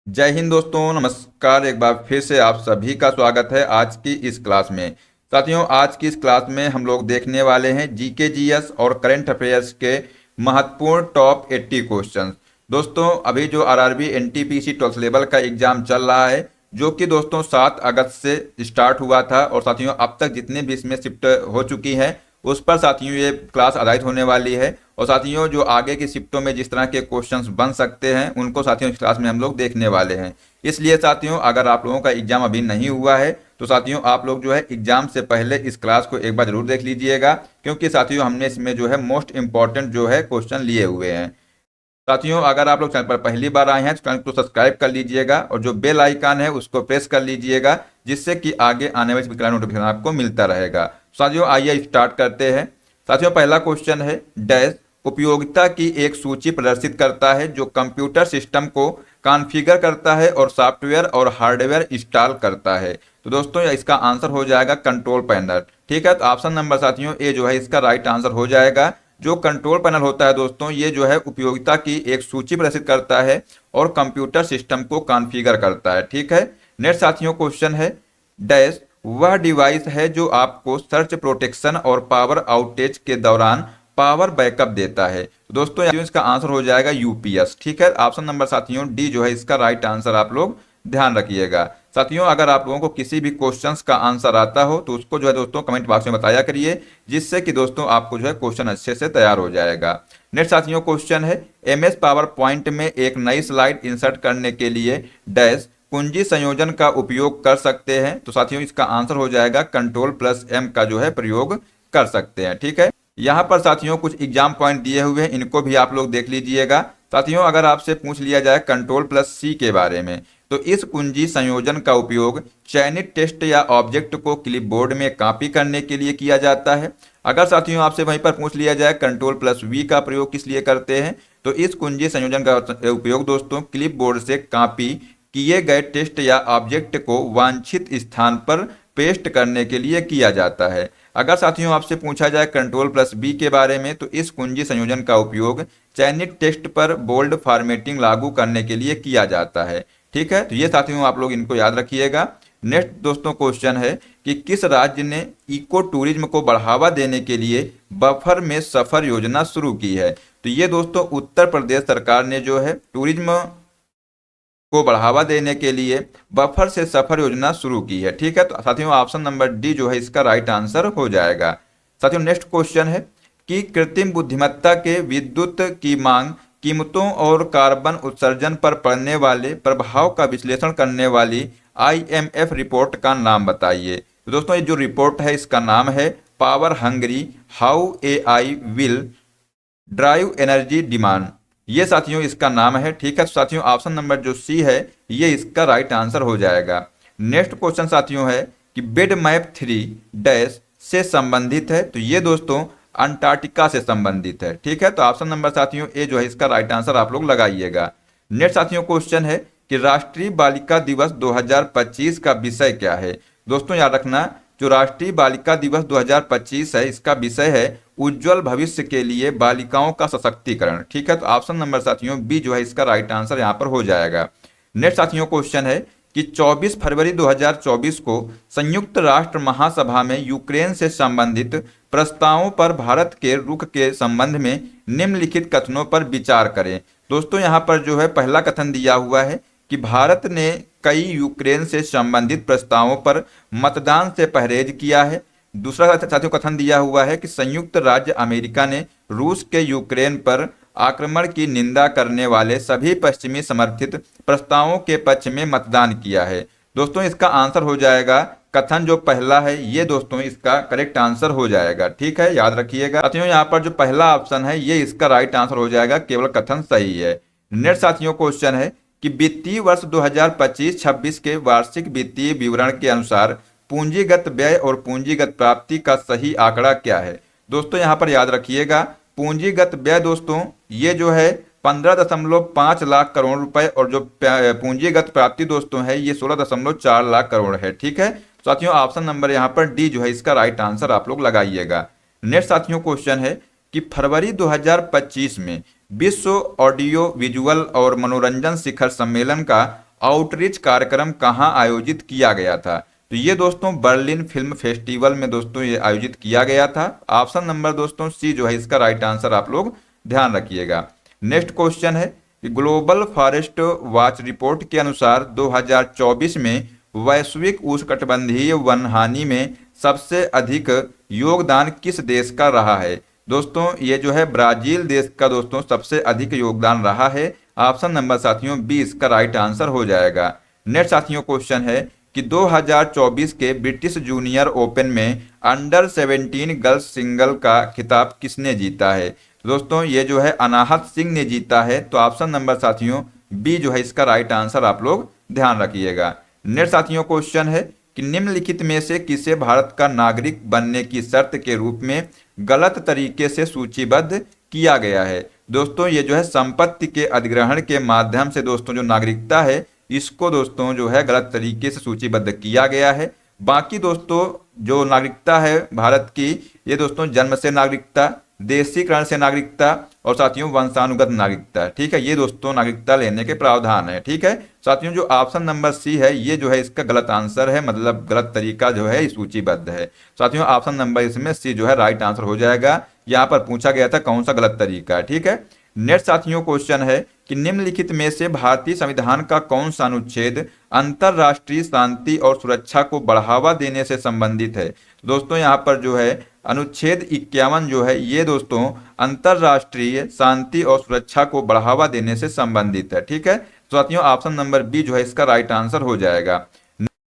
जय हिंद दोस्तों, नमस्कार। एक बार फिर से आप सभी का स्वागत है आज की इस क्लास में। साथियों, आज की इस क्लास में हम लोग देखने वाले हैं जीके जीएस और करंट अफेयर्स के महत्वपूर्ण टॉप 80 क्वेश्चंस। दोस्तों, अभी जो आरआरबी एनटीपीसी 12th लेवल का एग्जाम चल रहा है, जो कि दोस्तों 7 अगस्त से स्टार्ट हुआ था, और साथियों अब तक जितने भी इसमें शिफ्ट हो चुकी हैं उस पर साथियों ये क्लास आधारित होने वाली है। और साथियों जो आगे की शिफ्टों में जिस तरह के क्वेश्चंस बन सकते हैं उनको साथियों इस क्लास में हम लोग देखने वाले हैं। इसलिए साथियों, अगर आप लोगों का एग्जाम अभी नहीं हुआ है तो साथियों आप लोग जो है एग्जाम से पहले इस क्लास को एक बार जरूर देख लीजिएगा, क्योंकि साथियों हमने इसमें जो है मोस्ट इंपॉर्टेंट जो है क्वेश्चन लिए हुए हैं। साथियों, अगर आप लोग चैनल पर पहली बार आए हैं तो चैनल को सब्सक्राइब कर लीजिएगा और जो बेल आइकन है उसको प्रेस कर लीजिएगा, जिससे कि आगे आने वाले नोटिफिकेशन आपको मिलता रहेगा। साथियों आइए स्टार्ट करते हैं। साथियों, पहला क्वेश्चन है डैश उपयोगिता की एक सूची प्रदर्शित करता है जो कंप्यूटर सिस्टम को कॉन्फ़िगर करता है और सॉफ्टवेयर और हार्डवेयर इंस्टॉल करता है। तो दोस्तों इसका आंसर हो जाएगा कंट्रोल पैनल। ठीक है, तो ऑप्शन नंबर साथियों ए जो है इसका राइट आंसर हो जाएगा। जो कंट्रोल पैनल होता है दोस्तों, ये जो है उपयोगिता की एक सूची प्रदर्शित करता है और कंप्यूटर सिस्टम को कॉन्फ़िगर करता है। ठीक है, नेक्स्ट साथियों क्वेश्चन है डैश वह डिवाइस है जो आपको सर्च प्रोटेक्शन और पावर आउटेज के दौरान पावर बैकअप देता है। तो दोस्तों इसका आंसर हो जाएगा यूपीएस। ठीक है, ऑप्शन नंबर साथियों डी जो है इसका राइट आंसर आप लोग ध्यान रखिएगा। साथियों, अगर आप लोगों को किसी भी क्वेश्चंस का आंसर आता हो तो उसको जो है दोस्तों कमेंट बॉक्स में बताया करिए, जिससे कि दोस्तों आपको जो है क्वेश्चन अच्छे से तैयार हो जाएगा। नेक्स्ट साथियों क्वेश्चन है एमएस पावर पॉइंट में एक नई स्लाइड इंसर्ट करने के लिए डैश कुंजी संयोजन का उपयोग कर सकते हैं। तो साथियों इसका आंसर हो जाएगा कंट्रोल प्लस एम का जो है प्रयोग कर सकते हैं। ठीक है, यहाँ पर साथियों कुछ एग्जाम पॉइंट दिए हुए हैं, इनको भी आप लोग देख लीजिएगा। साथियों अगर आपसे पूछ लिया जाए कंट्रोल प्लस सी के बारे में, तो इस कुंजी संयोजन का उपयोग चयनित टेक्स्ट या ऑब्जेक्ट को क्लिपबोर्ड में कॉपी करने के लिए किया जाता है। अगर साथियों आपसे वहीं पर पूछ लिया जाए कंट्रोल प्लस वी का प्रयोग किस लिए करते हैं, तो इस कुंजी संयोजन का उपयोग दोस्तों क्लिपबोर्ड से कॉपी किए गए टेक्स्ट या ऑब्जेक्ट को वांछित स्थान पर पेस्ट करने के लिए किया जाता है। अगर साथियों आपसे पूछा जाए कंट्रोल प्लस बी के बारे में, तो इस कुंजी संयोजन का उपयोग चयनित टेक्स्ट पर बोल्ड फॉर्मेटिंग लागू करने के लिए किया जाता है। ठीक है, तो ये साथियों आप लोग इनको याद रखिएगा। नेक्स्ट दोस्तों क्वेश्चन है कि किस राज्य ने इको टूरिज्म को बढ़ावा देने के लिए बफर में सफर योजना शुरू की है। तो ये दोस्तों उत्तर प्रदेश सरकार ने जो है टूरिज्म को बढ़ावा देने के लिए बफर से सफर योजना शुरू की है। ठीक है, तो साथियों ऑप्शन नंबर डी जो है इसका राइट आंसर हो जाएगा। साथियों नेक्स्ट क्वेश्चन है कि कृत्रिम बुद्धिमत्ता के विद्युत की मांग कीमतों और कार्बन उत्सर्जन पर पड़ने वाले प्रभाव का विश्लेषण करने वाली आईएमएफ रिपोर्ट का नाम बताइए। तो दोस्तों ये जो रिपोर्ट है इसका नाम है power Hungary how AI will drive energy demand. ये साथियों इसका नाम है। ठीक है, तो साथियों ऑप्शन नंबर जो सी है ये इसका राइट आंसर हो जाएगा। नेक्स्ट क्वेश्चन साथियों है कि बेड मैप 3 डैश से संबंधित है। तो ये दोस्तों अंटार्कटिका से संबंधित है। ठीक है, तो ऑप्शन नंबर साथियों ए जो है इसका राइट आंसर आप लोग लगाइएगा। नेक्स्ट साथियों क्वेश्चन है कि राष्ट्रीय बालिका दिवस 2025 का विषय क्या है। दोस्तों याद रखना, जो राष्ट्रीय बालिका दिवस 2025 है इसका विषय है उज्जवल भविष्य के लिए बालिकाओं का सशक्तिकरण। ठीक है, तो ऑप्शन नंबर साथियों बी जो है इसका राइट आंसर यहाँ पर हो जाएगा। नेक्स्ट साथियों क्वेश्चन है कि 24 फरवरी 2024 को संयुक्त राष्ट्र महासभा में यूक्रेन से संबंधित प्रस्तावों पर भारत के रुख के संबंध में निम्नलिखित कथनों पर विचार करें। दोस्तों यहाँ पर जो है पहला कथन दिया हुआ है कि भारत ने कई यूक्रेन से संबंधित प्रस्तावों पर मतदान से परहेज किया है। दूसरा साथियों कथन दिया हुआ है कि संयुक्त राज्य अमेरिका ने रूस के यूक्रेन पर आक्रमण की निंदा करने वाले सभी पश्चिमी समर्थित प्रस्तावों के पक्ष में मतदान किया है। दोस्तों इसका आंसर हो जाएगा कथन जो पहला है, ये दोस्तों इसका करेक्ट आंसर हो जाएगा। ठीक है, याद रखिएगा साथियों यहाँ पर जो पहला ऑप्शन है ये इसका राइट आंसर हो जाएगा, केवल कथन सही है। नेक्स्ट साथियों क्वेश्चन है कि वित्तीय वर्ष 2025-26 के वार्षिक वित्तीय विवरण के अनुसार पूंजीगत व्यय और पूंजीगत प्राप्ति का सही आंकड़ा क्या है। दोस्तों यहाँ पर याद रखिएगा पूंजीगत व्यय दोस्तों ये जो है 15.5 लाख करोड़ रुपए और जो पूंजीगत प्राप्ति दोस्तों है ये 16.4 लाख करोड़ है। ठीक है, साथियों ऑप्शन नंबर यहाँ पर डी जो है इसका राइट आंसर आप लोग लगाइएगा। नेक्स्ट साथियों क्वेश्चन है कि फरवरी 2025 में विश्व ऑडियो विजुअल और मनोरंजन शिखर सम्मेलन का आउटरीच कार्यक्रम कहाँ आयोजित किया गया था? तो ये दोस्तों बर्लिन फिल्म फेस्टिवल में दोस्तों ये आयोजित किया गया था। ऑप्शन नंबर दोस्तों सी जो है इसका राइट आंसर आप लोग ध्यान रखिएगा। नेक्स्ट क्वेश्चन है कि ग्लोबल फॉरेस्ट वॉच रिपोर्ट के अनुसार 2024 में वैश्विक उष्णकटिबंधीय वन हानि में सबसे अधिक योगदान किस देश का रहा है? दोस्तों ये जो है ब्राजील देश का दोस्तों सबसे अधिक योगदान रहा है। ऑप्शन नंबर साथियों 20 का राइट आंसर हो जाएगा। नेक्स्ट साथियों क्वेश्चन है कि 2024 के ब्रिटिश जूनियर ओपन में अंडर 17 गर्ल्स सिंगल का खिताब किसने जीता है? दोस्तों ये जो है अनाहत सिंह ने जीता है। तो ऑप्शन नंबर साथियों बी जो है इसका राइट आंसर आप लोग ध्यान रखिएगा। नेक्स्ट साथियों क्वेश्चन है कि निम्नलिखित में से किसे भारत का नागरिक बनने की शर्त के रूप में गलत तरीके से सूचीबद्ध किया गया है? दोस्तों ये जो है संपत्ति के अधिग्रहण के माध्यम से दोस्तों जो नागरिकता है इसको दोस्तों जो है गलत तरीके से सूचीबद्ध किया गया है। बाकी दोस्तों जो नागरिकता है भारत की ये दोस्तों जन्म से नागरिकता, देशीकरण से नागरिकता और साथियों वंशानुगत नागरिकता, ठीक है, ये दोस्तों नागरिकता लेने के प्रावधान है। ठीक है साथियों, जो ऑप्शन नंबर सी है ये जो है इसका गलत आंसर है, मतलब गलत तरीका जो है सूचीबद्ध है। साथियों ऑप्शन नंबर इसमें सी जो है राइट आंसर हो जाएगा। यहाँ पर पूछा गया था कौन सा गलत तरीका है। ठीक है, नेक्स्ट साथियों क्वेश्चन है कि निम्नलिखित में से भारतीय संविधान का कौन सा अनुच्छेद अंतरराष्ट्रीय शांति और सुरक्षा को बढ़ावा देने से संबंधित है? दोस्तों यहाँ पर जो है अनुच्छेद 51 जो है ये दोस्तों अंतरराष्ट्रीय शांति और सुरक्षा को बढ़ावा देने से संबंधित है। ठीक है साथियों, ऑप्शन नंबर बी जो है इसका राइट आंसर हो जाएगा।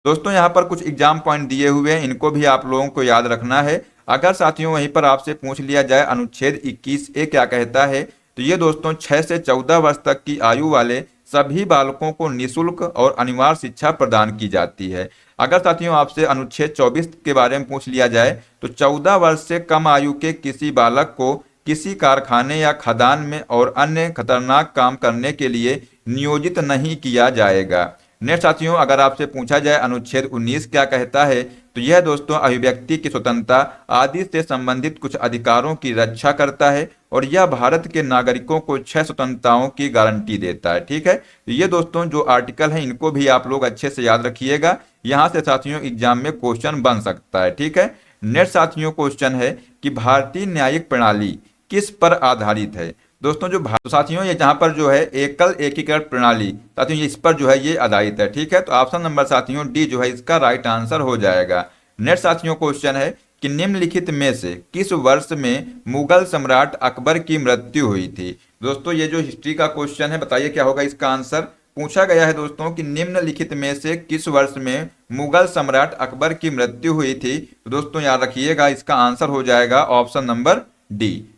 दोस्तों यहाँ पर कुछ एग्जाम पॉइंट दिए हुए हैं, इनको भी आप लोगों को याद रखना है। अगर साथियों वहीं पर आपसे पूछ लिया जाए अनुच्छेद 21A क्या कहता है, तो ये दोस्तों 6 से 14 वर्ष तक की आयु वाले सभी बालकों को निःशुल्क और अनिवार्य शिक्षा प्रदान की जाती है। अगर साथियों आपसे अनुच्छेद 24 के बारे में पूछ लिया जाए तो 14 वर्ष से कम आयु के किसी बालक को किसी कारखाने या खदान में और अन्य खतरनाक काम करने के लिए नियोजित नहीं किया जाएगा। नेक्स्ट साथियों, अगर आपसे पूछा जाए अनुच्छेद 19 क्या कहता है, तो यह दोस्तों अभिव्यक्ति की स्वतंत्रता आदि से संबंधित कुछ अधिकारों की रक्षा करता है और यह भारत के नागरिकों को 6 स्वतंत्रताओं की गारंटी देता है। ठीक है, तो ये दोस्तों जो आर्टिकल हैं इनको भी आप लोग अच्छे से याद रखिएगा, यहाँ से साथियों एग्जाम में क्वेश्चन बन सकता है। ठीक है, नेक्स्ट साथियों क्वेश्चन है कि भारतीय न्यायिक प्रणाली किस पर आधारित है? दोस्तों जो साथियों ये जहाँ पर जो है एकल एकीकृत प्रणाली साथियों ये इस पर जो है ये आधारित है। ठीक है, तो ऑप्शन नंबर साथियों डी जो है इसका राइट आंसर हो जाएगा। नेक्स्ट साथियों क्वेश्चन है कि निम्नलिखित में से किस वर्ष में मुगल सम्राट अकबर की मृत्यु हुई थी? दोस्तों ये जो हिस्ट्री का क्वेश्चन है, बताइए क्या होगा इसका आंसर। पूछा गया है दोस्तों कि निम्नलिखित में से किस वर्ष में मुगल सम्राट अकबर की मृत्यु हुई थी? तो दोस्तों याद रखिएगा इसका आंसर हो जाएगा ऑप्शन नंबर डी।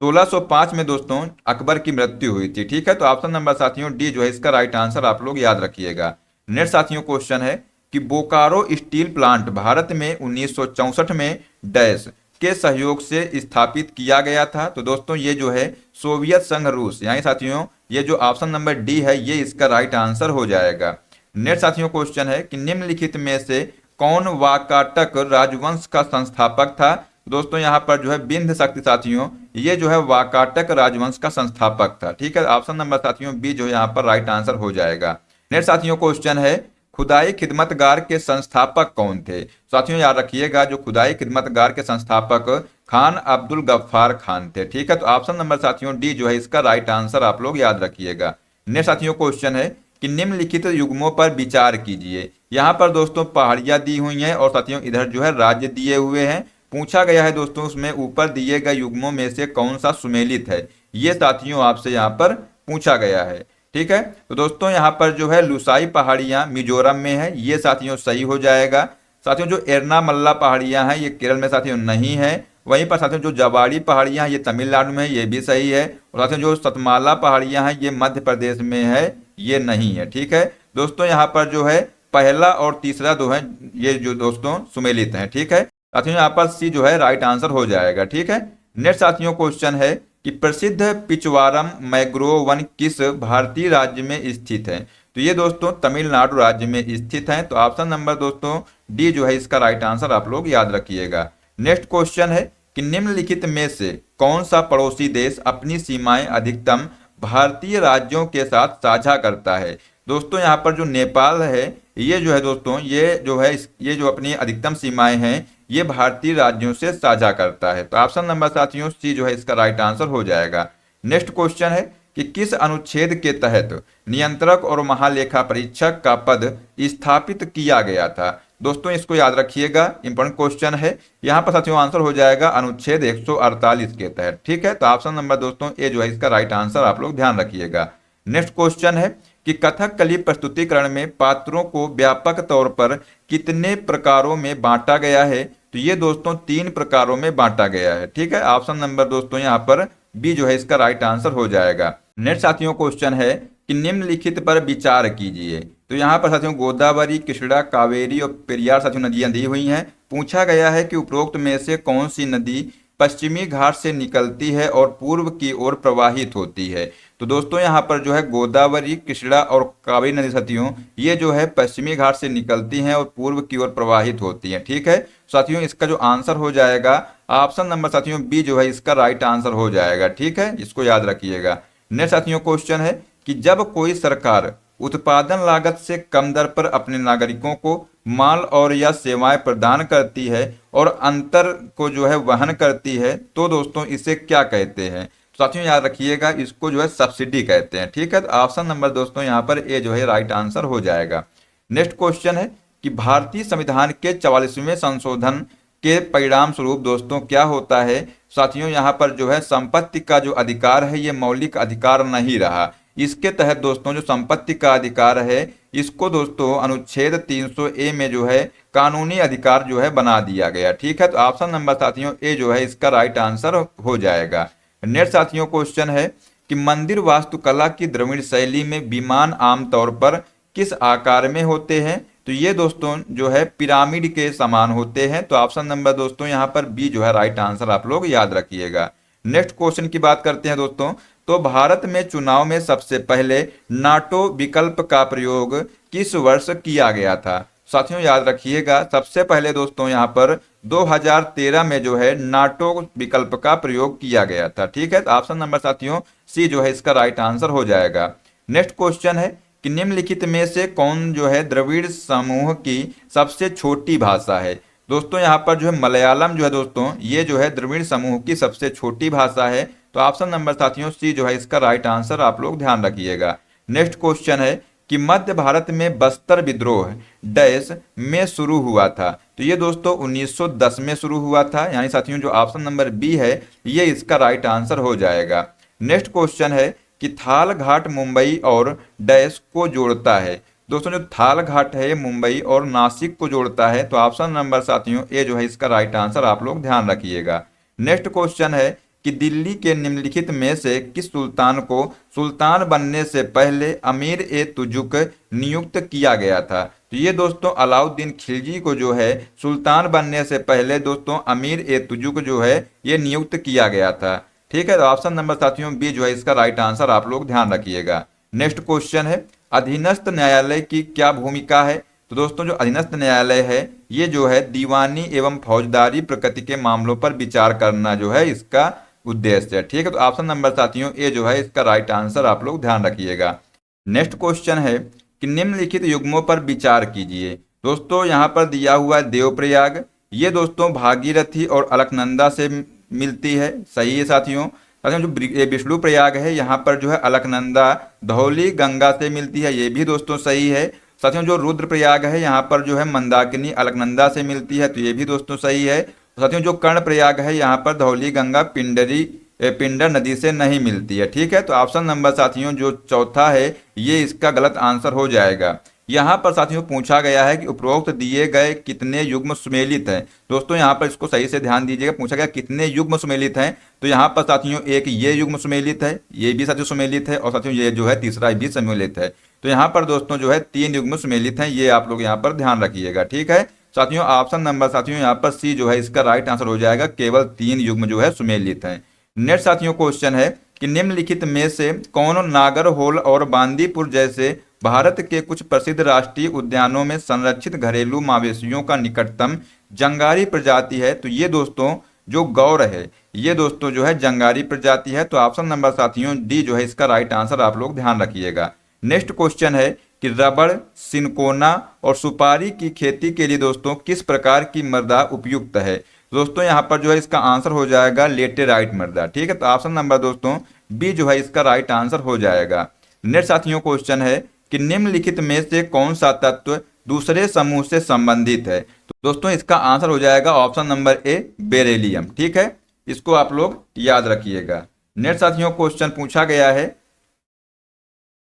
1605 में दोस्तों अकबर की मृत्यु हुई थी। ठीक है, तो ऑप्शन नंबर साथियों डी जो है इसका राइट आंसर आप लोग याद रखिएगा। नेक्स्ट साथियों क्वेश्चन है कि बोकारो स्टील प्लांट भारत में 1964 में डैश के सहयोग से स्थापित किया गया था? तो दोस्तों ये जो है सोवियत संघ रूस, यानी साथियों ये जो ऑप्शन नंबर डी है ये इसका राइट आंसर हो जाएगा। नेक्स्ट साथियों क्वेश्चन है कि निम्नलिखित में से कौन वाकाटक राजवंश का संस्थापक था? दोस्तों यहाँ पर जो है बिंद शक्ति साथियों ये जो है वाकाटक राजवंश का संस्थापक था। ठीक है, ऑप्शन नंबर साथियों बी जो है यहाँ पर राइट आंसर हो जाएगा। नेक्स्ट साथियों क्वेश्चन है खुदाई खिदमतगार के संस्थापक कौन थे? साथियों याद रखिएगा जो खुदाई खिदमतगार के संस्थापक खान अब्दुल गफ्फार खान थे। ठीक है, तो ऑप्शन नंबर साथियों डी जो है इसका राइट आंसर आप लोग याद रखिएगा। नेक्स्ट साथियों क्वेश्चन है कि निम्नलिखित युग्मों पर विचार कीजिए। यहाँ पर दोस्तों पहाड़ियाँ दी हुई हैं और साथियों इधर जो है राज्य दिए हुए हैं। पूछा गया है दोस्तों उसमें ऊपर दिए गए युग्मों में से कौन सा सुमेलित है, ये साथियों आपसे यहाँ पर पूछा गया है। ठीक है, तो दोस्तों यहाँ पर जो है लुसाई पहाड़ियाँ मिजोरम में है, ये साथियों सही हो जाएगा। साथियों जो एर्नामल्ला पहाड़ियाँ हैं ये केरल में साथियों नहीं है। वहीं पर साथियों जो जवाड़ी पहाड़ियाँ हैं ये तमिलनाडु में है, ये भी सही है। और साथियों जो सतमाला पहाड़ियाँ हैं ये मध्य प्रदेश में है, ये नहीं है। ठीक है दोस्तों, यहाँ पर जो है पहला और तीसरा जो है ये जो दोस्तों सुमेलित हैं। ठीक है साथियों, यहाँ पर सी जो है राइट आंसर हो जाएगा। ठीक है, नेक्स्ट साथियों क्वेश्चन है कि प्रसिद्ध पिचवारम मैंग्रोव वन किस भारतीय राज्य में स्थित है? तो ये दोस्तों तमिलनाडु राज्य में स्थित है। तो ऑप्शन नंबर दोस्तों डी जो है इसका राइट आंसर आप लोग याद रखिएगा। नेक्स्ट क्वेश्चन है कि निम्नलिखित में से कौन सा पड़ोसी देश अपनी सीमाएं अधिकतम भारतीय राज्यों के साथ साझा करता है? दोस्तों यहाँ पर जो नेपाल है, ये जो है दोस्तों, ये जो है ये जो अपनी अधिकतम सीमाएं हैं ये भारतीय राज्यों से साझा करता है। तो ऑप्शन नंबर साथियों सी जो है इसका राइट आंसर हो जाएगा। नेक्स्ट क्वेश्चन है कि किस अनुच्छेद के तहत नियंत्रक और महालेखा परीक्षक का पद स्थापित किया गया था। दोस्तों इसको याद रखिएगा, इंपॉर्टेंट क्वेश्चन है। यहाँ पर साथियों आंसर हो जाएगा अनुच्छेद 148 के तहत। ठीक है, तो ऑप्शन नंबर दोस्तों ए जो है इसका राइट आंसर, आप लोग ध्यान रखिएगा। नेक्स्ट क्वेश्चन है कि कथकली प्रस्तुतिकरण में पात्रों को व्यापक तौर पर कितने प्रकारों में बांटा गया है। तो ये दोस्तों 3 प्रकारों में बांटा गया है। ठीक है, ऑप्शन नंबर दोस्तों यहाँ पर बी जो है इसका राइट आंसर हो जाएगा। नेक्स्ट साथियों क्वेश्चन है कि निम्नलिखित पर विचार कीजिए। तो यहाँ पर साथियों गोदावरी, कृष्णा, कावेरी और पेरियार साथियों नदियां दी हुई हैं। पूछा गया है कि उपरोक्त में से कौन सी नदी पश्चिमी घाट से निकलती है और पूर्व की ओर प्रवाहित होती है। तो दोस्तों यहाँ पर जो है गोदावरी, कृष्णा और कावेरी नदी साथियों ये जो है पश्चिमी घाट से निकलती हैं और पूर्व की ओर प्रवाहित होती हैं। ठीक है साथियों, इसका जो आंसर हो जाएगा ऑप्शन नंबर साथियों बी जो है इसका राइट आंसर हो जाएगा। ठीक है, इसको याद रखिएगा। नेक्स्ट साथियों क्वेश्चन है कि जब कोई सरकार उत्पादन लागत से कम दर पर अपने नागरिकों को माल और या सेवाएं प्रदान करती है और अंतर को जो है वहन करती है, तो दोस्तों इसे क्या कहते हैं। साथियों याद रखिएगा, इसको जो है सब्सिडी कहते हैं। ठीक है, तो ऑप्शन नंबर दोस्तों यहाँ पर ए जो है राइट आंसर हो जाएगा। नेक्स्ट क्वेश्चन है कि भारतीय संविधान के 44वें संशोधन के परिणाम स्वरूप दोस्तों क्या होता है। साथियों यहाँ पर जो है संपत्ति का जो अधिकार है ये मौलिक अधिकार नहीं रहा। इसके तहत दोस्तों जो संपत्ति का अधिकार है इसको दोस्तों अनुच्छेद 300 ए में जो है कानूनी अधिकार जो है बना दिया गया। ठीक है, तो ऑप्शन नंबर साथियों ए जो है इसका राइट आंसर हो जाएगा। नेक्स्ट साथियों क्वेश्चन है कि मंदिर वास्तुकला की द्रविड़ शैली में विमान आमतौर पर किस आकार में होते हैं। तो ये दोस्तों जो है पिरामिड के समान होते हैं। तो ऑप्शन नंबर दोस्तों यहाँ पर बी जो है राइट आंसर, आप लोग याद रखिएगा। नेक्स्ट क्वेश्चन की बात करते हैं दोस्तों, तो भारत में चुनाव में सबसे पहले नाटो विकल्प का प्रयोग किस वर्ष किया गया था। साथियों याद रखिएगा, सबसे पहले दोस्तों यहाँ पर 2013 में जो है नाटो विकल्प का प्रयोग किया गया था। ठीक है, तो ऑप्शन नंबर साथियों सी जो है इसका राइट आंसर हो जाएगा। नेक्स्ट क्वेश्चन है कि निम्नलिखित में से कौन जो है द्रविड़ समूह की सबसे छोटी भाषा है। दोस्तों यहाँ पर जो है मलयालम जो है दोस्तों ये जो है द्रविड़ समूह की सबसे छोटी भाषा है। तो ऑप्शन नंबर साथियों सी जो है इसका राइट आंसर, आप लोग ध्यान रखिएगा। नेक्स्ट क्वेश्चन है कि मध्य भारत में बस्तर विद्रोह डैश में शुरू हुआ था। तो ये दोस्तों 1910 में शुरू हुआ था, यानी साथियों जो ऑप्शन नंबर बी है ये इसका राइट आंसर हो जाएगा। नेक्स्ट क्वेश्चन है कि थाल घाट मुंबई और डैश को जोड़ता है। दोस्तों जो थाल घाट है मुंबई और नासिक को जोड़ता है। तो ऑप्शन नंबर साथियों ए जो है इसका राइट आंसर, आप लोग ध्यान रखिएगा। नेक्स्ट क्वेश्चन है कि दिल्ली के निम्नलिखित में से किस सुल्तान को सुल्तान बनने से पहले अमीर ए तुजुक नियुक्त किया गया था। तो ये दोस्तों अलाउद्दीन खिलजी को जो है सुल्तान बनने से पहले दोस्तों अमीर ए तुजुक जो है ये नियुक्त किया गया था। ठीक है, तो ऑप्शन नंबर साथियों बी जो है इसका राइट आंसर, आप लोग ध्यान रखिएगा। नेक्स्ट क्वेश्चन है अधीनस्थ न्यायालय की क्या भूमिका है। तो दोस्तों जो अधीनस्थ न्यायालय है ये जो है दीवानी एवं फौजदारी प्रकृति के मामलों पर विचार करना जो है इसका उद्देश्य है। ठीक है, तो ऑप्शन नंबर साथियों ए जो है इसका राइट आंसर, आप लोग ध्यान रखिएगा। नेक्स्ट क्वेश्चन है कि निम्नलिखित युग्मों पर विचार कीजिए। दोस्तों यहाँ पर दिया हुआ है देवप्रयाग, ये दोस्तों भागीरथी और अलकनंदा से मिलती है, सही है साथियों। साथियों जो विष्णु प्रयाग है यहाँ पर जो है अलकनंदा धौली गंगा से मिलती है, ये भी दोस्तों सही है। साथियों जो रुद्र प्रयाग है यहाँ पर जो है मंदाकिनी अलकनंदा से मिलती है, तो ये भी दोस्तों सही है। साथियों जो कर्ण प्रयाग है यहाँ पर धौली गंगा पिंडर नदी से नहीं मिलती है। ठीक है, तो ऑप्शन नंबर साथियों जो चौथा है ये इसका गलत आंसर हो जाएगा। यहाँ पर साथियों पूछा गया है कि उपरोक्त दिए गए कितने युग्म सुमेलित हैं। दोस्तों यहाँ पर इसको सही से ध्यान दीजिएगा, पूछा गया कितने युग्म सुमेलित हैं। तो यहाँ पर साथियों एक ये युग्म सुमेलित है, ये भी साथियों सुमेलित है, और साथियों ये जो है तीसरा भी सुमेलित है। तो यहाँ पर दोस्तों जो है 3 युग्म सुमेलित हैं, ये आप लोग यहाँ पर ध्यान रखिएगा। ठीक है साथियों, ऑप्शन नंबर साथियों यहाँ पर सी जो है इसका राइट आंसर हो जाएगा, केवल 3 युग्म जो है सुमेलित हैं। नेक्स्ट साथियों क्वेश्चन है कि निम्नलिखित में से कौन नागरहोल और बांदीपुर जैसे भारत के कुछ प्रसिद्ध राष्ट्रीय उद्यानों में संरक्षित घरेलू मवेशियों का निकटतम जंगारी प्रजाति है। तो ये दोस्तों जो गौर है ये दोस्तों जो है जंगारी प्रजाति है। तो ऑप्शन नंबर साथियों डी जो है इसका राइट आंसर, आप लोग ध्यान रखिएगा। नेक्स्ट क्वेश्चन है कि रबड़, सिनकोना और सुपारी की खेती के लिए दोस्तों किस प्रकार की मृदा उपयुक्त है। दोस्तों यहाँ पर जो है इसका आंसर हो जाएगा लेटेराइट मृदा। ठीक है, तो ऑप्शन नंबर दोस्तों बी जो है इसका राइट आंसर हो जाएगा। नेक्स्ट साथियों क्वेश्चन है कि निम्नलिखित में से कौन सा तत्व दूसरे समूह से संबंधित है। तो दोस्तों इसका आंसर हो जाएगा ऑप्शन नंबर ए बेरिलियम। ठीक है, इसको आप लोग याद रखिएगा। नेक्स्ट साथियों क्वेश्चन पूछा गया है,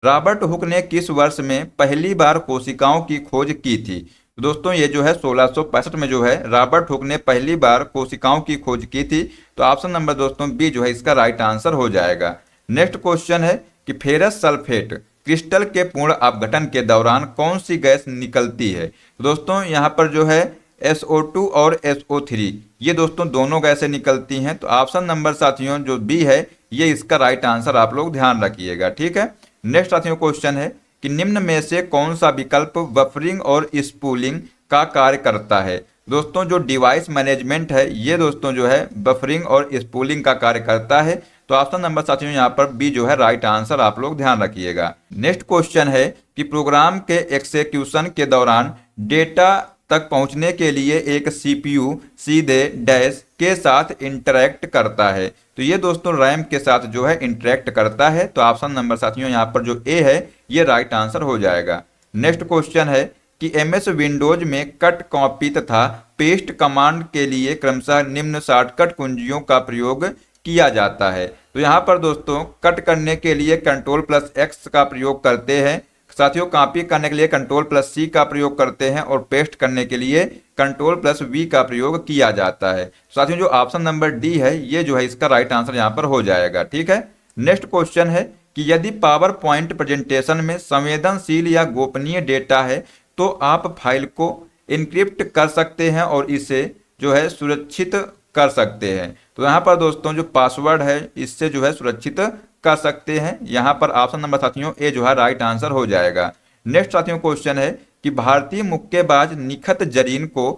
रॉबर्ट हुक ने किस वर्ष में पहली बार कोशिकाओं की खोज की थी। तो दोस्तों ये जो है 1665 में जो है रॉबर्ट हुक ने पहली बार कोशिकाओं की खोज की थी। तो ऑप्शन नंबर दोस्तों बी जो है इसका राइट आंसर हो जाएगा। नेक्स्ट क्वेश्चन है कि फेरस सल्फेट क्रिस्टल के पूर्ण अपघटन के दौरान कौन सी गैस निकलती है। तो दोस्तों यहाँ पर जो है SO2 और SO3 ये दोस्तों दोनों गैसें निकलती हैं। तो ऑप्शन नंबर साथियों जो बी है ये इसका राइट आंसर आप लोग ध्यान रखिएगा। ठीक है, नेक्स्ट साथियों क्वेश्चन है कि निम्न में से कौन सा विकल्प बफरिंग और स्पूलिंग का कार्य करता है। दोस्तों जो डिवाइस मैनेजमेंट है ये दोस्तों जो है बफरिंग और स्पूलिंग का कार्य करता है। तो ऑप्शन नंबर साथियों यहाँ पर बी जो है राइट आंसर आप लोग ध्यान रखिएगा। नेक्स्ट क्वेश्चन है कि प्रोग्राम के एग्जीक्यूशन के दौरान डेटा तक पहुंचने के लिए एक CPU सीधे डैश के साथ इंटरैक्ट करता है। तो ये दोस्तों रैम के साथ जो है इंटरैक्ट करता है। तो ऑप्शन नंबर साथियों यहाँ पर जो ए है ये राइट आंसर हो जाएगा। नेक्स्ट क्वेश्चन है कि MS विंडोज में कट, कॉपी तथा पेस्ट कमांड के लिए क्रमशः निम्न शॉर्टकट कुंजियों का प्रयोग किया जाता है। तो यहाँ पर दोस्तों कट करने के लिए Ctrl+X का प्रयोग करते हैं साथियों, कॉपी करने के लिए Ctrl+C का प्रयोग करते हैं और पेस्ट करने के लिए Ctrl+V का प्रयोग किया जाता है। साथियों जो ऑप्शन नंबर डी है ये जो है इसका राइट आंसर यहाँ पर हो जाएगा। ठीक है, नेक्स्ट क्वेश्चन है कि यदि पावर पॉइंट प्रेजेंटेशन में संवेदनशील या गोपनीय डेटा है तो आप फाइल को इनक्रिप्ट कर सकते हैं और इसे जो है सुरक्षित कर सकते हैं। तो यहाँ पर दोस्तों जो पासवर्ड है इससे जो है सुरक्षित कर सकते हैं। यहाँ पर ऑप्शन नंबर साथियों ए जो है राइट आंसर हो जाएगा। नेक्स्ट साथियों क्वेश्चन है कि भारतीय मुक्केबाज निखत जरीन को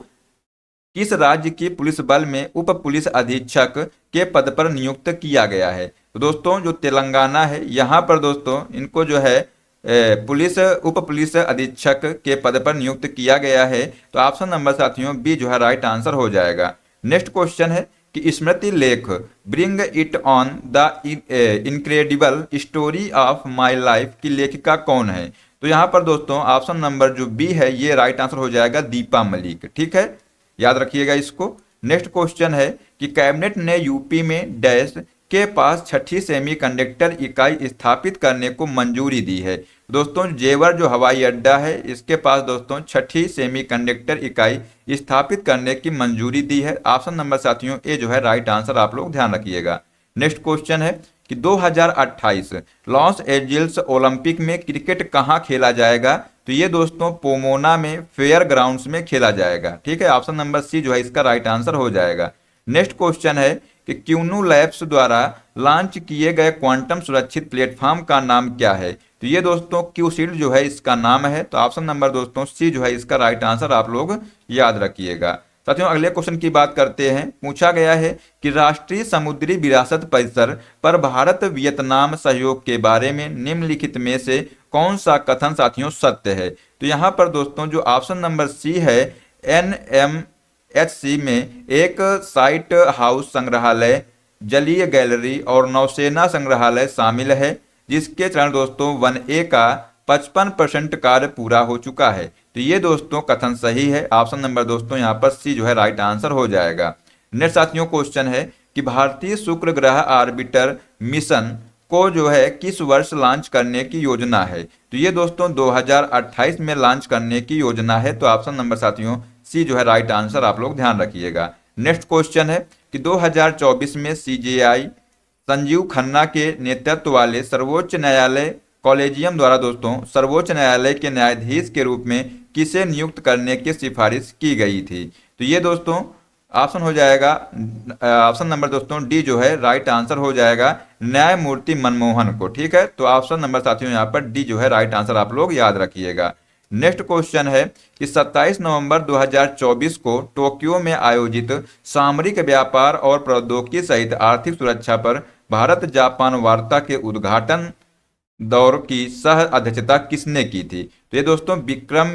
किस राज्य की पुलिस बल में उप पुलिस अधीक्षक के पद पर नियुक्त किया गया है। तो दोस्तों जो तेलंगाना है यहाँ पर दोस्तों इनको जो है उप पुलिस अधीक्षक के पद पर नियुक्त किया गया है। तो ऑप्शन नंबर साथियों बी जो है राइट आंसर हो जाएगा। नेक्स्ट क्वेश्चन है कि स्मृति लेख bring it on the incredible story of my life की लेखिका कौन है। तो यहाँ पर दोस्तों ऑप्शन नंबर जो बी है ये राइट आंसर हो जाएगा दीपा मलिक। ठीक है, याद रखिएगा इसको। नेक्स्ट क्वेश्चन है कि कैबिनेट ने यूपी में डैश के पास छठी सेमीकंडक्टर इकाई स्थापित करने को मंजूरी दी है। दोस्तों जेवर जो हवाई अड्डा है इसके पास दोस्तों छठी सेमीकंडक्टर इकाई स्थापित करने की मंजूरी दी है। ऑप्शन नंबर साथियों ए जो है राइट आंसर आप लोग ध्यान रखिएगा। नेक्स्ट क्वेश्चन है कि 2028 लॉस एंजल्स ओलंपिक में क्रिकेट कहाँ खेला जाएगा। तो ये दोस्तों पोमोना में फेयर ग्राउंड्स में खेला जाएगा। ठीक है, ऑप्शन नंबर सी जो है इसका राइट आंसर हो जाएगा। नेक्स्ट क्वेश्चन है कि क्यूनू लैब्स द्वारा लॉन्च किए गए क्वांटम सुरक्षित प्लेटफॉर्म का नाम क्या है। तो ये दोस्तों क्यूशील्ड जो है इसका नाम है। तो ऑप्शन नंबर दोस्तों सी जो है इसका राइट आंसर आप लोग याद रखिएगा। साथियों अगले क्वेश्चन की बात करते हैं। पूछा गया है कि राष्ट्रीय समुद्री विरासत परिसर पर भारत वियतनाम सहयोग के बारे में निम्नलिखित में से कौन सा कथन साथियों सत्य है। तो यहाँ पर दोस्तों जो ऑप्शन नंबर सी है NMHC में एक साइट हाउस संग्रहालय, जलीय गैलरी और नौसेना संग्रहालय शामिल है, जिसके चरण दोस्तों 1A का 55% कार्य पूरा हो चुका है। तो ये दोस्तों कथन सही है। ऑप्शन नंबर दोस्तों यहाँ पर सी जो है राइट आंसर हो जाएगा। नेक्स्ट साथियों क्वेश्चन है कि भारतीय शुक्र ग्रह ऑर्बिटर मिशन को जो है किस वर्ष लॉन्च करने की योजना है। तो ये दोस्तों 2028 में लॉन्च करने की योजना है। तो ऑप्शन नंबर साथियों सी जो है राइट आंसर आप लोग ध्यान रखिएगा। नेक्स्ट क्वेश्चन है कि 2024 में CJI संजीव खन्ना के नेतृत्व वाले सर्वोच्च न्यायालय कॉलेजियम द्वारा दोस्तों सर्वोच्च न्यायालय के न्यायाधीश के रूप में किसे नियुक्त करने की सिफारिश की गई थी। तो ये दोस्तों ऑप्शन हो जाएगा ऑप्शन नंबर दोस्तों डी जो है राइट आंसर हो जाएगा न्यायमूर्ति मनमोहन को। ठीक है, तो ऑप्शन नंबर साथियों यहाँ पर डी जो है राइट आंसर आप लोग याद रखिएगा। नेक्स्ट क्वेश्चन है कि 27 नवंबर 2024 को टोक्यो में आयोजित सामरिक व्यापार और प्रौद्योगिकी सहित आर्थिक सुरक्षा पर भारत जापान वार्ता के उद्घाटन दौर की सह अध्यक्षता किसने की थी? तो ये दोस्तों विक्रम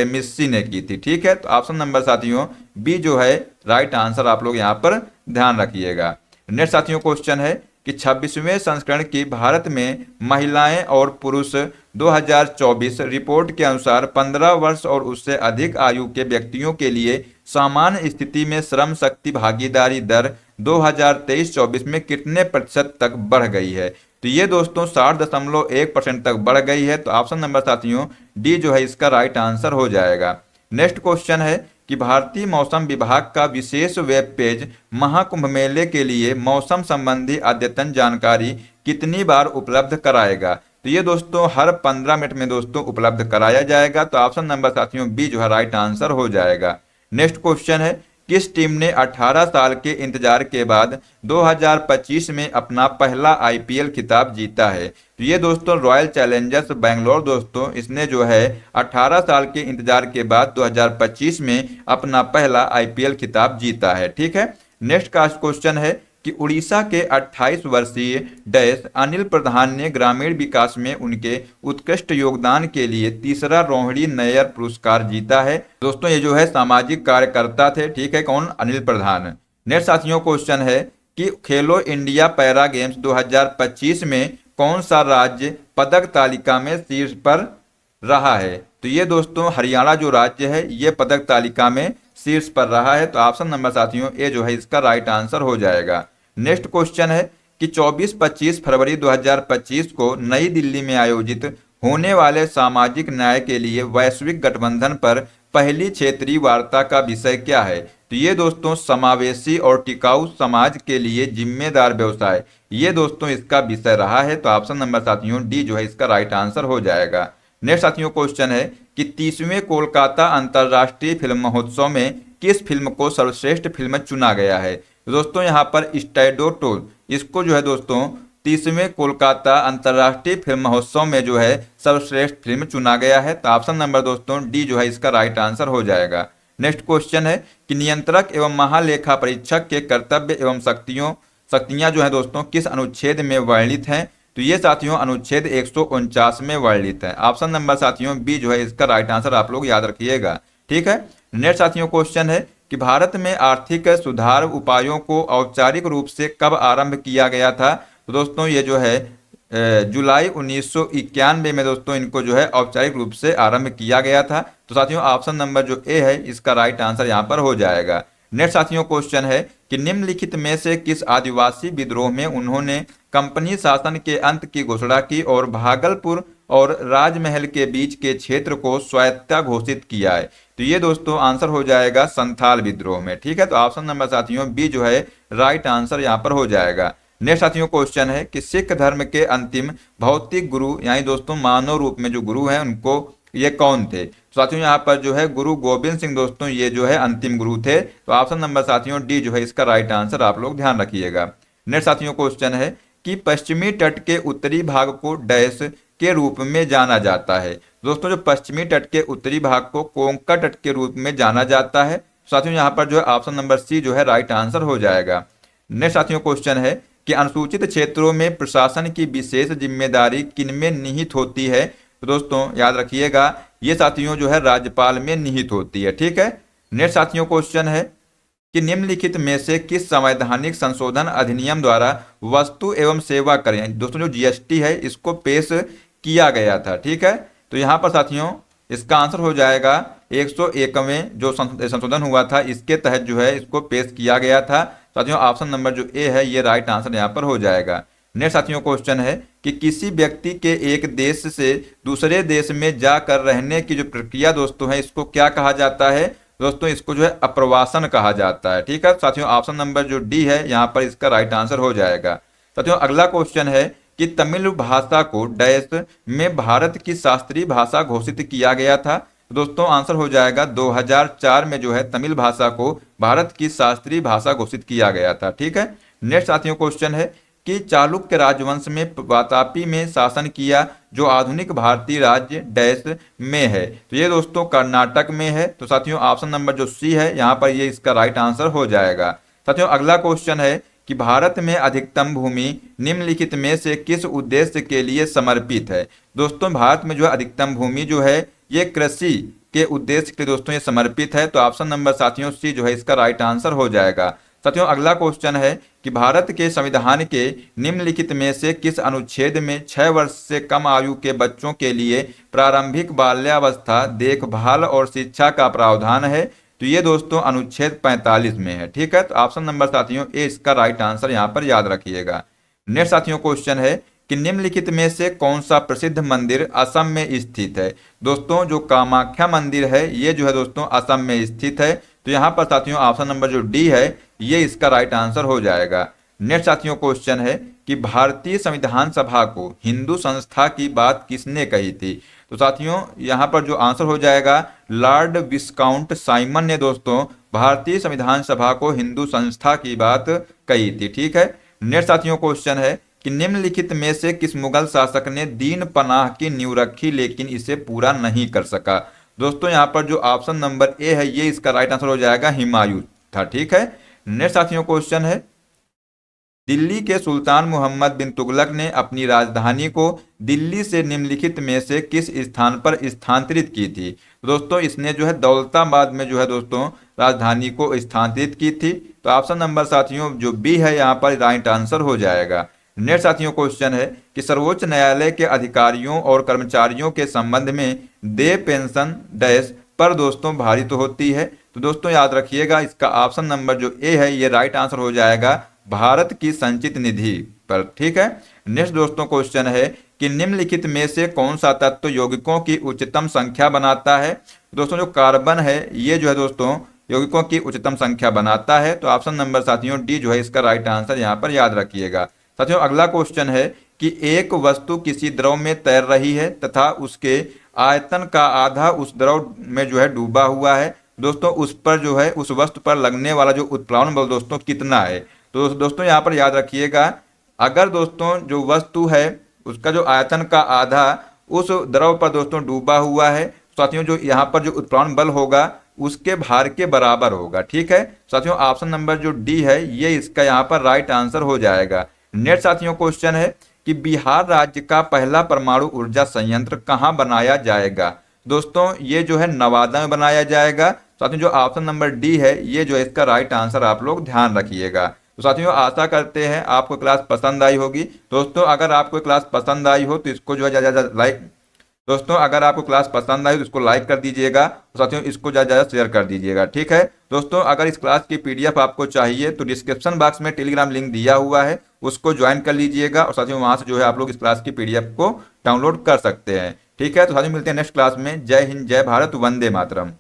मिस्सी ने की थी। ठीक है, तो ऑप्शन नंबर साथियों बी जो है राइट आंसर आप लोग यहाँ पर ध्यान रखिएगा। नेक्स्ट साथियों क्वेश्चन है कि 26वें संस्करण की भारत में महिलाएं और पुरुष 2024 रिपोर्ट के अनुसार 15 वर्ष और उससे अधिक आयु के व्यक्तियों के लिए सामान्य स्थिति में श्रम शक्ति भागीदारी दर 2023-24 में कितने प्रतिशत तक बढ़ गई है? तो ये दोस्तों 60.1% तक बढ़ गई है। तो ऑप्शन नंबर साथियों डी जो है इसका राइट आंसर हो जाएगा। नेक्स्ट क्वेश्चन है कि भारतीय मौसम विभाग का विशेष वेब पेज महाकुंभ मेले के लिए मौसम संबंधी अद्यतन जानकारी कितनी बार उपलब्ध कराएगा? तो ये दोस्तों हर 15 मिनट में दोस्तों उपलब्ध कराया जाएगा। तो ऑप्शन नंबर साथियों बी जो है राइट आंसर हो जाएगा। नेक्स्ट क्वेश्चन है किस टीम ने 18 साल के इंतजार के बाद 2025 में अपना पहला आईपीएल खिताब जीता है? तो ये दोस्तों रॉयल चैलेंजर्स बैंगलोर दोस्तों इसने जो है 18 साल के इंतजार के बाद 2025 में अपना पहला आईपीएल खिताब जीता है। ठीक है, नेक्स्ट का क्वेश्चन है कि उड़ीसा के 28 वर्षीय डैश अनिल प्रधान ने ग्रामीण विकास में उनके उत्कृष्ट योगदान के लिए तीसरा रोहिणी नैयर पुरस्कार जीता है। दोस्तों ये जो है सामाजिक कार्यकर्ता थे। ठीक है, कौन? अनिल प्रधान। नेक्स्ट साथियों क्वेश्चन है कि खेलो इंडिया पैरा गेम्स 2025 में कौन सा राज्य पदक तालिका में शीर्ष पर रहा है? तो ये दोस्तों हरियाणा जो राज्य है ये पदक तालिका में शीर्ष पर रहा है। तो ऑप्शन नंबर साथियों ए जो है इसका राइट आंसर हो जाएगा। नेक्स्ट क्वेश्चन है कि 24-25 फरवरी 2025 को नई दिल्ली में आयोजित होने वाले सामाजिक न्याय के लिए वैश्विक गठबंधन पर पहली क्षेत्रीय वार्ता का विषय क्या है? तो ये दोस्तों समावेशी और टिकाऊ समाज के लिए जिम्मेदार व्यवसाय, ये दोस्तों इसका विषय रहा है। तो ऑप्शन नंबर साथियों डी जो है इसका राइट आंसर हो जाएगा। नेक्स्ट साथियों क्वेश्चन है कि 30वें कोलकाता अंतर्राष्ट्रीय फिल्म महोत्सव में किस फिल्म को सर्वश्रेष्ठ फिल्म चुना गया है? तो दोस्तों यहाँ पर स्टैडो टोल इसको जो है दोस्तों 30वें कोलकाता अंतर्राष्ट्रीय फिल्म महोत्सव में जो है सर्वश्रेष्ठ फिल्म चुना गया है। तो ऑप्शन नंबर दोस्तों डी जो है इसका राइट आंसर हो जाएगा। नेक्स्ट क्वेश्चन है कि नियंत्रक एवं महालेखा परीक्षक के कर्तव्य एवं शक्तियां जो है दोस्तों किस अनुच्छेद में वर्णित हैं? तो ये साथियों अनुच्छेद 149 में वर्णित है। ऑप्शन नंबर साथियों बी जो है इसका राइट आंसर आप लोग याद रखिएगा। ठीक है, नेक्स्ट साथियों क्वेश्चन है कि भारत में आर्थिक सुधार उपायों को औपचारिक रूप से कब आरंभ किया गया था? तो दोस्तों ये जो है जुलाई 1991 में दोस्तों इनको जो है औपचारिक रूप से आरंभ किया गया था। तो साथियों ऑप्शन नंबर जो ए है इसका राइट आंसर यहाँ पर हो जाएगा। नेक्स्ट साथियों क्वेश्चन है कि निम्नलिखित में से किस आदिवासी विद्रोह में उन्होंने कंपनी शासन के अंत की घोषणा की और भागलपुर और राजमहल के बीच के क्षेत्र को स्वायत्ता घोषित किया है? तो ये दोस्तों आंसर हो जाएगा संथाल विद्रोह में। ठीक है, तो ऑप्शन नंबर साथियों बी जो है राइट आंसर यहाँ पर हो जाएगा। नेक्स्ट साथियों क्वेश्चन है कि सिख धर्म के अंतिम भौतिक गुरु यानी दोस्तों मानव रूप में जो गुरु हैं उनको ये कौन थे? तो साथियों यहाँ पर जो है गुरु गोविंद सिंह दोस्तों ये जो है अंतिम गुरु थे। तो ऑप्शन नंबर साथियों डी जो है इसका राइट आंसर आप लोग ध्यान रखिएगा। नेक्स्ट साथियों क्वेश्चन है कि पश्चिमी तट के उत्तरी भाग को डैश के रूप में जाना जाता है? दोस्तों जो पश्चिमी तट के उत्तरी भाग को कोंकण तट के रूप में जाना जाता है। साथियों यहाँ पर जो है ऑप्शन नंबर सी जो है राइट आंसर हो जाएगा। नेक्स्ट साथियों क्वेश्चन है कि अनुसूचित क्षेत्रों में प्रशासन की विशेष जिम्मेदारी किनमें निहित होती है? तो दोस्तों याद रखिएगा ये साथियों जो है राज्यपाल में निहित होती है। ठीक है, नेक्स्ट साथियों क्वेश्चन है कि निम्नलिखित में से किस संवैधानिक संशोधन अधिनियम द्वारा वस्तु एवं सेवा कर दोस्तों जो जीएसटी है इसको पेश किया गया था? ठीक है, तो यहाँ पर साथियों इसका आंसर हो जाएगा 101वें जो संशोधन हुआ था इसके तहत जो है इसको पेश किया गया था। साथियों ऑप्शन नंबर जो ए है ये राइट आंसर यहाँ पर हो जाएगा। नेक्स्ट साथियों क्वेश्चन है कि किसी व्यक्ति के एक देश से दूसरे देश में जाकर रहने की जो प्रक्रिया दोस्तों है इसको क्या कहा जाता है? दोस्तों इसको जो है अप्रवासन कहा जाता है। ठीक है साथियों ऑप्शन नंबर जो डी है यहाँ पर इसका राइट आंसर हो जाएगा। साथियों अगला क्वेश्चन है कि तमिल भाषा को डैश में भारत की शास्त्रीय भाषा घोषित किया गया था? दोस्तों आंसर हो जाएगा 2004 में जो है तमिल भाषा को भारत की शास्त्रीय भाषा घोषित किया गया था। ठीक है, नेक्स्ट साथियों क्वेश्चन है कि चालुक्य राजवंश में वातापी में शासन किया जो आधुनिक भारतीय राज्य डैश में है? तो ये दोस्तों कर्नाटक में है। तो साथियों ऑप्शन नंबर जो सी है यहाँ पर ये इसका राइट आंसर हो जाएगा। साथियों अगला क्वेश्चन है कि भारत में अधिकतम भूमि निम्नलिखित में से किस उद्देश्य के लिए समर्पित है। दोस्तों भारत में जो है अधिकतम भूमि जो है ये कृषि के उद्देश्य के लिए दोस्तों ये समर्पित है। तो ऑप्शन नंबर साथियों सी जो है इसका राइट आंसर हो जाएगा। साथियों अगला क्वेश्चन है कि भारत के संविधान के निम्नलिखित में से किस अनुच्छेद में 6 वर्ष से कम आयु के बच्चों के लिए प्रारंभिक बाल्यावस्था देखभाल और शिक्षा का प्रावधान है। तो ये दोस्तों अनुच्छेद 45 में है। ठीक है, तो ऑप्शन नंबर साथियों ए इसका राइट आंसर यहाँ पर याद रखिएगा। नेक्स्ट साथियों क्वेश्चन है कि निम्नलिखित में से कौन सा प्रसिद्ध मंदिर असम में स्थित है। दोस्तों जो कामाख्या मंदिर है ये जो है दोस्तों असम में स्थित है। तो यहाँ पर साथियों ऑप्शन नंबर जो डी है ये इसका राइट आंसर हो जाएगा। नेक्स्ट साथियों क्वेश्चन है कि भारतीय संविधान सभा को हिंदू संस्था की बात किसने कही थी। तो साथियों यहाँ पर जो आंसर हो जाएगा लॉर्ड विस्काउंट साइमन ने दोस्तों भारतीय संविधान सभा को हिंदू संस्था की बात कही थी। ठीक है, नेक्स्ट साथियों क्वेश्चन है कि निम्नलिखित में से किस मुगल शासक ने दीन पनाह की नींव रखी लेकिन इसे पूरा नहीं कर सका। दोस्तों यहाँ पर जो ऑप्शन नंबर ए है ये इसका राइट आंसर हो जाएगा हुमायूं था। ठीक है, नेक्स्ट साथियों क्वेश्चन है दिल्ली के सुल्तान मोहम्मद बिन तुगलक ने अपनी राजधानी को दिल्ली से निम्नलिखित में से किस स्थान पर स्थानांतरित की थी। दोस्तों इसने जो है दौलताबाद में जो है दोस्तों राजधानी को स्थानांतरित की थी। तो ऑप्शन नंबर साथियों जो बी है यहाँ पर राइट आंसर हो जाएगा। नेक्स्ट साथियों क्वेश्चन है कि सर्वोच्च न्यायालय के अधिकारियों और कर्मचारियों के संबंध में देय पेंशन डैश पर दोस्तों भारित होती है। तो दोस्तों याद रखिएगा इसका ऑप्शन नंबर जो ए है ये राइट आंसर हो जाएगा भारत की संचित निधि पर। ठीक है, नेक्स्ट दोस्तों क्वेश्चन है कि निम्नलिखित में से कौन सा तत्व यौगिकों की उच्चतम संख्या बनाता है। दोस्तों जो कार्बन है ये जो है दोस्तों यौगिकों की उच्चतम संख्या बनाता है। तो ऑप्शन नंबर साथियों डी जो है इसका राइट आंसर यहाँ पर याद रखिएगा। साथियों अगला क्वेश्चन है कि एक वस्तु किसी द्रव में तैर रही है तथा उसके आयतन का आधा उस द्रव में जो है डूबा हुआ है। दोस्तों उस पर जो है उस वस्तु पर लगने वाला जो उत्प्लावन बल दोस्तों कितना है। तो दोस्तों यहाँ पर याद रखिएगा अगर दोस्तों जो वस्तु है उसका जो आयतन का आधा उस द्रव पर दोस्तों डूबा हुआ है साथियों जो यहाँ पर जो उत्प्लावन बल होगा उसके भार के बराबर होगा। ठीक है साथियों ऑप्शन नंबर जो डी है ये इसका यहाँ पर राइट आंसर हो जाएगा। नेक्स्ट साथियों क्वेश्चन है कि बिहार राज्य का पहला परमाणु ऊर्जा संयंत्र कहाँ बनाया जाएगा। दोस्तों ये जो है नवादा में बनाया जाएगा। साथियों जो ऑप्शन नंबर डी है ये जो है इसका राइट आंसर आप लोग ध्यान रखिएगा। तो साथियों आशा करते हैं आपको क्लास पसंद आई होगी। दोस्तों अगर आपको क्लास पसंद आई हो तो इसको जो है ज़्यादा लाइक दोस्तों अगर आपको क्लास पसंद आई तो इसको लाइक कर दीजिएगा। साथियों इसको ज़्यादा शेयर कर दीजिएगा। ठीक है दोस्तों अगर इस क्लास की पीडीएफ आपको चाहिए तो डिस्क्रिप्शन बॉक्स में टेलीग्राम लिंक दिया हुआ है उसको ज्वाइन कर लीजिएगा और साथियों वहाँ से जो है आप लोग इस क्लास की पीडीएफ को डाउनलोड कर सकते हैं। ठीक है तो साथियों मिलते हैं नेक्स्ट क्लास में। जय हिंद, जय भारत, वंदे मातरम।